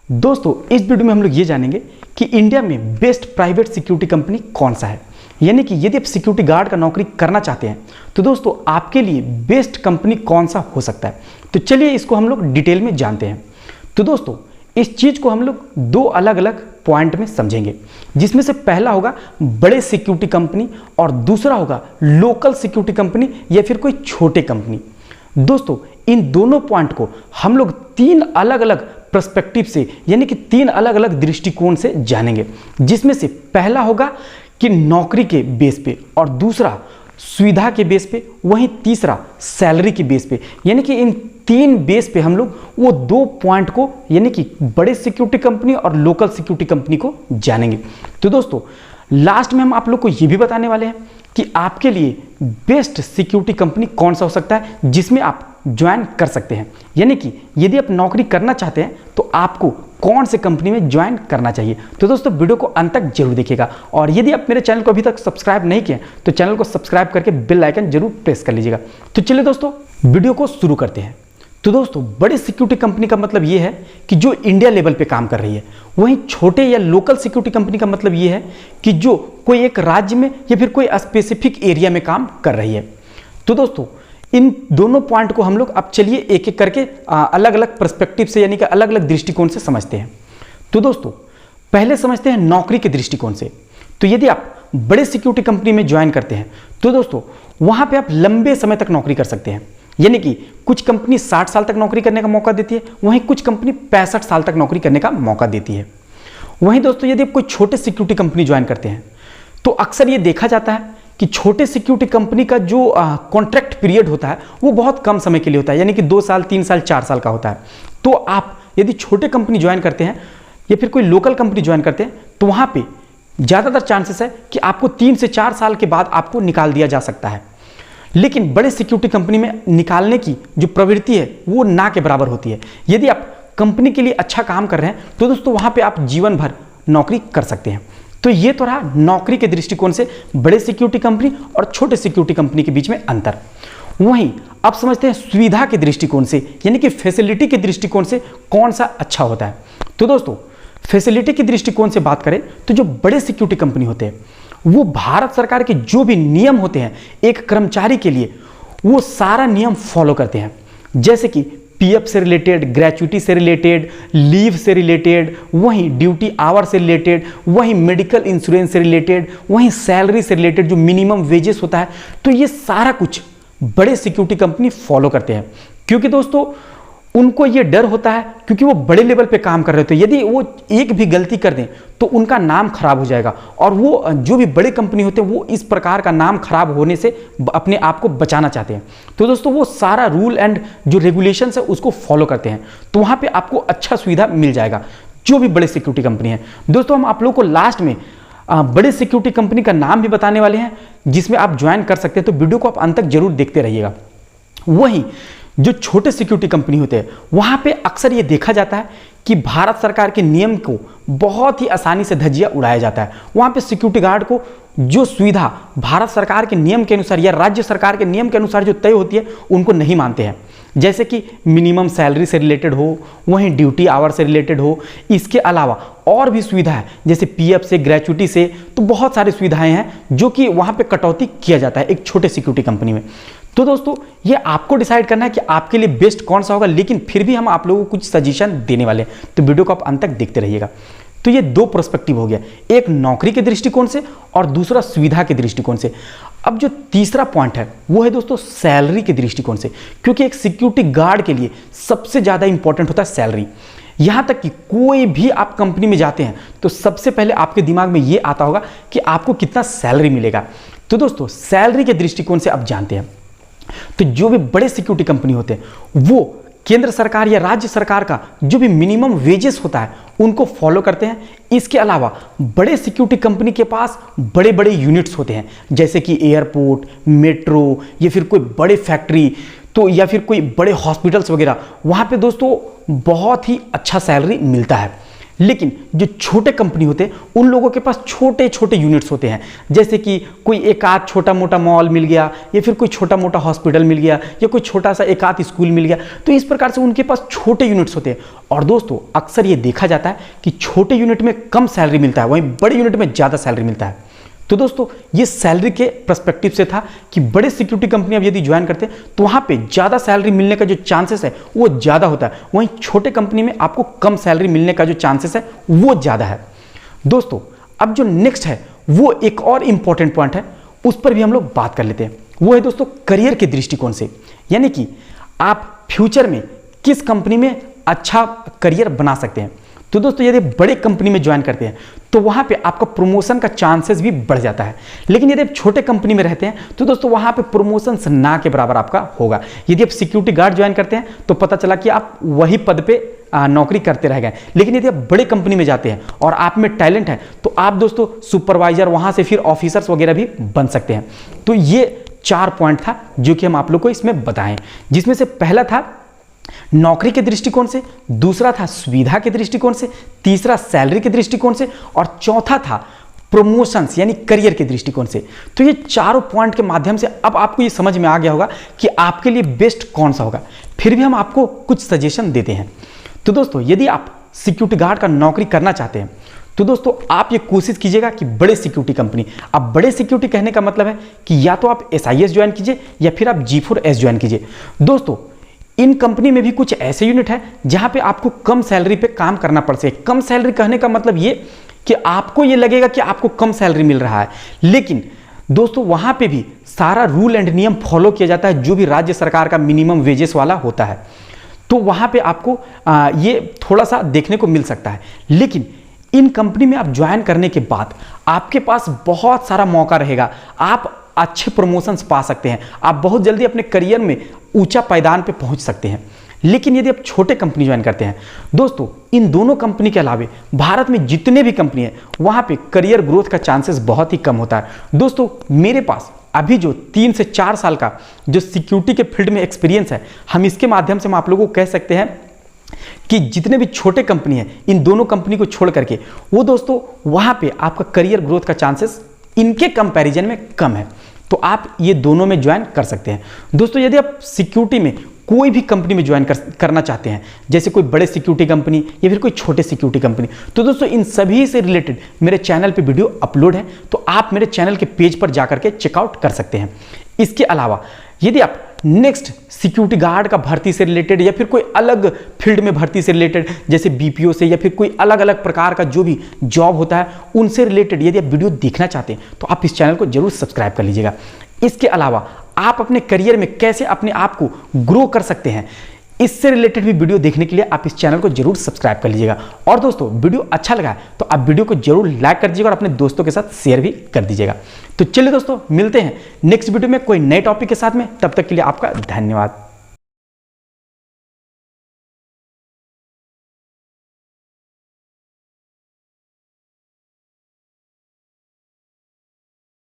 दोस्तों इस वीडियो में हम लोग ये जानेंगे कि इंडिया में बेस्ट प्राइवेट सिक्योरिटी कंपनी कौन सा है। यानी कि यदि आप सिक्योरिटी गार्ड का नौकरी करना चाहते हैं तो दोस्तों आपके लिए बेस्ट कंपनी कौन सा हो सकता है। तो चलिए इसको हम लोग डिटेल में जानते हैं। तो दोस्तों इस चीज को हम लोग दो अलग अलग पॉइंट में समझेंगे, जिसमें से पहला होगा बड़े सिक्योरिटी कंपनी और दूसरा होगा लोकल सिक्योरिटी कंपनी या फिर कोई छोटे कंपनी। दोस्तों इन दोनों पॉइंट को हम लोग तीन अलग अलग पर्सपेक्टिव से यानी कि तीन अलग अलग दृष्टिकोण से जानेंगे, जिसमें से पहला होगा कि नौकरी के बेस पे और दूसरा सुविधा के बेस पे, वहीं तीसरा सैलरी के बेस पे। यानी कि इन तीन बेस पे हम लोग वो दो पॉइंट को यानी कि बड़े सिक्योरिटी कंपनी और लोकल सिक्योरिटी कंपनी को जानेंगे। तो दोस्तों लास्ट में हम आप लोग को ये भी बताने वाले हैं कि आपके लिए बेस्ट सिक्योरिटी कंपनी कौन सा हो सकता है जिसमें आप ज्वाइन कर सकते हैं। यानी कि यदि आप नौकरी करना चाहते हैं तो आपको कौन से कंपनी में ज्वाइन करना चाहिए। तो दोस्तों वीडियो को अंत तक जरूर देखिएगा और यदि आप मेरे चैनल को अभी तक सब्सक्राइब नहीं किए तो चैनल को सब्सक्राइब करके बेल आइकन जरूर प्रेस कर लीजिएगा। तो चलिए दोस्तों वीडियो को शुरू करते हैं। तो दोस्तों बड़ी सिक्योरिटी कंपनी का मतलब ये है कि जो इंडिया लेवल पे काम कर रही है, वहीं छोटे या लोकल सिक्योरिटी कंपनी का मतलब ये है कि जो कोई एक राज्य में या फिर कोई स्पेसिफिक एरिया में काम कर रही है। तो दोस्तों इन दोनों पॉइंट को हम लोग अब चलिए एक एक करके अलग अलग पर्सपेक्टिव से यानी कि अलग अलग दृष्टिकोण से समझते हैं। तो दोस्तों पहले समझते हैं नौकरी के दृष्टिकोण से। तो यदि आप बड़े सिक्योरिटी कंपनी में ज्वाइन करते हैं तो दोस्तों वहां पे आप लंबे समय तक नौकरी कर सकते हैं। यानी कि कुछ कंपनी 60 साल तक नौकरी करने का मौका देती है, वहीं कुछ कंपनी 65 साल तक नौकरी करने का मौका देती है। वहीं दोस्तों यदि आप कोई छोटे सिक्योरिटी कंपनी ज्वाइन करते हैं तो अक्सर ये देखा जाता है कि छोटे सिक्योरिटी कंपनी का जो कॉन्ट्रैक्ट पीरियड होता है वो बहुत कम समय के लिए होता है, यानी कि 2 साल 3 साल 4 साल का होता है। तो आप यदि छोटे कंपनी ज्वाइन करते हैं या फिर कोई लोकल कंपनी ज्वाइन करते हैं तो वहां पे ज़्यादातर चांसेस है कि आपको 3 से 4 साल के बाद आपको निकाल दिया जा सकता है। लेकिन बड़े सिक्योरिटी कंपनी में निकालने की जो प्रवृत्ति है वो ना के बराबर होती है। यदि आप कंपनी के लिए अच्छा काम कर रहे हैं तो दोस्तों वहां पे आप जीवन भर नौकरी कर सकते हैं। तो ये तो रहा नौकरी के दृष्टिकोण से बड़े सिक्योरिटी कंपनी और छोटे सिक्योरिटी कंपनी के बीच में अंतर। वहीं अब समझते हैं सुविधा के दृष्टिकोण से यानी कि फैसिलिटी के दृष्टिकोण से कौन सा अच्छा होता है। तो दोस्तों फैसिलिटी के दृष्टिकोण से बात करें तो जो बड़े सिक्योरिटी कंपनी होते हैं वो भारत सरकार के जो भी नियम होते हैं एक कर्मचारी के लिए वो सारा नियम फॉलो करते हैं, जैसे कि पीएफ से रिलेटेड, ग्रेच्युटी से रिलेटेड, लीव से रिलेटेड, वहीं ड्यूटी आवर से रिलेटेड, वहीं मेडिकल इंश्योरेंस से रिलेटेड, वहीं सैलरी से रिलेटेड जो मिनिमम वेजेस होता है। तो ये सारा कुछ बड़े सिक्योरिटी कंपनी फॉलो करते हैं, क्योंकि दोस्तों उनको ये डर होता है क्योंकि वो बड़े लेवल पे काम कर रहे होते हैं। यदि वो एक भी गलती कर दें तो उनका नाम खराब हो जाएगा और वो जो भी बड़े कंपनी होते हैं वो इस प्रकार का नाम खराब होने से अपने आप को बचाना चाहते हैं। तो दोस्तों वो सारा रूल एंड जो रेगुलेशंस है उसको फॉलो करते हैं, तो वहाँ पे आपको अच्छा सुविधा मिल जाएगा जो भी बड़े सिक्योरिटी कंपनी है। दोस्तों हम आप लोग को लास्ट में बड़े सिक्योरिटी कंपनी का नाम भी बताने वाले हैं जिसमें आप ज्वाइन कर सकते हैं, तो वीडियो को आप अंत तक जरूर देखते रहिएगा। वहीं जो छोटे सिक्योरिटी कंपनी होते हैं वहां पे अक्सर ये देखा जाता है कि भारत सरकार के नियम को बहुत ही आसानी से धज्जियां उड़ाया जाता है। वहां पे सिक्योरिटी गार्ड को जो सुविधा भारत सरकार के नियम के अनुसार या राज्य सरकार के नियम के अनुसार जो तय होती है उनको नहीं मानते हैं, जैसे कि मिनिमम सैलरी से रिलेटेड हो, वहीं ड्यूटी आवर से रिलेटेड हो। इसके अलावा और भी सुविधा है जैसे पीएफ से, ग्रेच्युटी से, तो बहुत सारी सुविधाएं हैं जो कि वहां पे कटौती किया जाता है एक छोटे सिक्योरिटी कंपनी में। तो दोस्तों ये आपको डिसाइड करना है कि आपके लिए बेस्ट कौन सा होगा, लेकिन फिर भी हम आप लोगों को कुछ सजेशन देने वाले हैं, तो वीडियो को आप अंत तक देखते रहिएगा। तो ये दो पर्सपेक्टिव हो गया, एक नौकरी के दृष्टिकोण से और दूसरा सुविधा के दृष्टिकोण से। अब जो तीसरा पॉइंट है वो है दोस्तों सैलरी के दृष्टिकोण से, क्योंकि एक सिक्योरिटी गार्ड के लिए सबसे ज्यादा इंपॉर्टेंट होता है सैलरी। यहां तक कि कोई भी आप कंपनी में जाते हैं तो सबसे पहले आपके दिमाग में ये आता होगा कि आपको कितना सैलरी मिलेगा। तो दोस्तों सैलरी के दृष्टिकोण से आप जानते हैं तो जो भी बड़े सिक्योरिटी कंपनी होते हैं वो केंद्र सरकार या राज्य सरकार का जो भी मिनिमम वेजेस होता है उनको फॉलो करते हैं। इसके अलावा बड़े सिक्योरिटी कंपनी के पास बड़े बड़े यूनिट्स होते हैं, जैसे कि एयरपोर्ट, मेट्रो या फिर कोई बड़े फैक्ट्री, तो या फिर कोई बड़े हॉस्पिटल्स वगैरह। वहां पे दोस्तों बहुत ही अच्छा सैलरी मिलता है। लेकिन जो छोटे कंपनी होते हैं उन लोगों के पास छोटे छोटे यूनिट्स होते हैं, जैसे कि कोई एक आध छोटा मोटा मॉल मिल गया, या फिर कोई छोटा मोटा हॉस्पिटल मिल गया, या कोई छोटा सा एक आध स्कूल मिल गया। तो इस प्रकार से उनके पास छोटे यूनिट्स होते हैं। और दोस्तों अक्सर ये देखा जाता है कि छोटे यूनिट में कम सैलरी मिलता है, वहीं बड़े यूनिट में ज़्यादा सैलरी मिलता है। तो दोस्तों ये सैलरी के पर्सपेक्टिव से था कि बड़े सिक्योरिटी कंपनी आप यदि ज्वाइन करते हैं तो वहां पे ज़्यादा सैलरी मिलने का जो चांसेस है वो ज़्यादा होता है, वहीं छोटे कंपनी में आपको कम सैलरी मिलने का जो चांसेस है वो ज़्यादा है। दोस्तों अब जो नेक्स्ट है वो एक और इंपॉर्टेंट पॉइंट है, उस पर भी हम लोग बात कर लेते हैं। वो है दोस्तों करियर के दृष्टिकोण से, यानी कि आप फ्यूचर में किस कंपनी में अच्छा करियर बना सकते हैं। तो दोस्तों यदि बड़े कंपनी में ज्वाइन करते हैं तो वहां पे आपका प्रमोशन का चांसेस भी बढ़ जाता है, लेकिन यदि आप छोटे कंपनी में रहते हैं तो दोस्तों वहां पे प्रमोशन ना के बराबर आपका होगा। यदि आप सिक्योरिटी गार्ड ज्वाइन करते हैं तो पता चला कि आप वही पद पे नौकरी करते रह गए, लेकिन यदि आप बड़े कंपनी में जाते हैं और आप में टैलेंट है तो आप दोस्तों सुपरवाइजर, वहां से फिर ऑफिसर्स वगैरह भी बन सकते हैं। तो ये 4 पॉइंट था जो कि हम आप लोग को इसमें बताएं, जिसमें से पहला था नौकरी के दृष्टिकोण से, दूसरा था सुविधा के दृष्टिकोण से, तीसरा सैलरी के दृष्टिकोण से, और चौथा था प्रमोशंस यानी करियर के दृष्टिकोण से। तो ये चारों पॉइंट के माध्यम से अब आपको ये समझ में आ गया होगा कि आपके लिए बेस्ट कौन सा होगा। फिर भी हम आपको कुछ सजेशन देते हैं। तो दोस्तों यदि आप सिक्योरिटी गार्ड का नौकरी करना चाहते हैं तो दोस्तों आप ये कोशिश कीजिएगा कि बड़े सिक्योरिटी कंपनी, अब बड़े सिक्योरिटी कहने का मतलब है कि या तो आप SIS ज्वाइन कीजिए या फिर आप G4S ज्वाइन कीजिए। दोस्तों इन कंपनी में भी कुछ ऐसे यूनिट है जहां पे आपको कम सैलरी पे काम करना पड़ सके। कम सैलरी कहने का मतलब ये कि आपको ये लगेगा कि आपको कम सैलरी मिल रहा है, लेकिन दोस्तों वहां पे भी सारा रूल एंड नियम फॉलो किया जाता है जो भी राज्य सरकार का मिनिमम वेजेस वाला होता है। तो वहां पे आपको ये थोड़ा सा देखने को मिल सकता है, लेकिन इन कंपनी में आप ज्वाइन करने के बाद आपके पास बहुत सारा मौका रहेगा, आप अच्छे प्रमोशंस पा सकते हैं, आप बहुत जल्दी अपने करियर में ऊंचा पायदान पे पहुंच सकते हैं। लेकिन यदि आप छोटे कंपनी ज्वाइन करते हैं दोस्तों, इन दोनों कंपनी के अलावे भारत में जितने भी कंपनी है वहां पे करियर ग्रोथ का चांसेस बहुत ही कम होता है। दोस्तों मेरे पास अभी जो 3 से 4 साल का जो सिक्योरिटी के फील्ड में एक्सपीरियंस है, हम इसके माध्यम से हम आप लोगों को कह सकते हैं कि जितने भी छोटे कंपनी है इन दोनों कंपनी को छोड़ करके वो दोस्तों वहां पे आपका करियर ग्रोथ का चांसेस इनके कंपैरिजन में कम है। तो आप ये दोनों में ज्वाइन कर सकते हैं। दोस्तों यदि आप सिक्योरिटी में कोई भी कंपनी में ज्वाइन करना चाहते हैं, जैसे कोई बड़े सिक्योरिटी कंपनी या फिर कोई छोटे सिक्योरिटी कंपनी, तो दोस्तों इन सभी से रिलेटेड मेरे चैनल पे वीडियो अपलोड है, तो आप मेरे चैनल के पेज पर जाकर के चेकआउट कर सकते हैं। इसके अलावा यदि आप नेक्स्ट सिक्योरिटी गार्ड का भर्ती से रिलेटेड या फिर कोई अलग फील्ड में भर्ती से रिलेटेड, जैसे BPO से या फिर कोई अलग अलग प्रकार का जो भी जॉब होता है उनसे रिलेटेड यदि आप वीडियो देखना चाहते हैं तो आप इस चैनल को जरूर सब्सक्राइब कर लीजिएगा। इसके अलावा आप अपने करियर में कैसे अपने आप को ग्रो कर सकते हैं, इससे रिलेटेड भी वीडियो देखने के लिए आप इस चैनल को जरूर सब्सक्राइब कर लीजिएगा। और दोस्तों वीडियो अच्छा लगा तो आप वीडियो को जरूर लाइक कर दीजिएगा और अपने दोस्तों के साथ शेयर भी कर दीजिएगा। तो चलिए दोस्तों मिलते हैं नेक्स्ट वीडियो में कोई नए टॉपिक के साथ में, तब तक के लिए आपका धन्यवाद।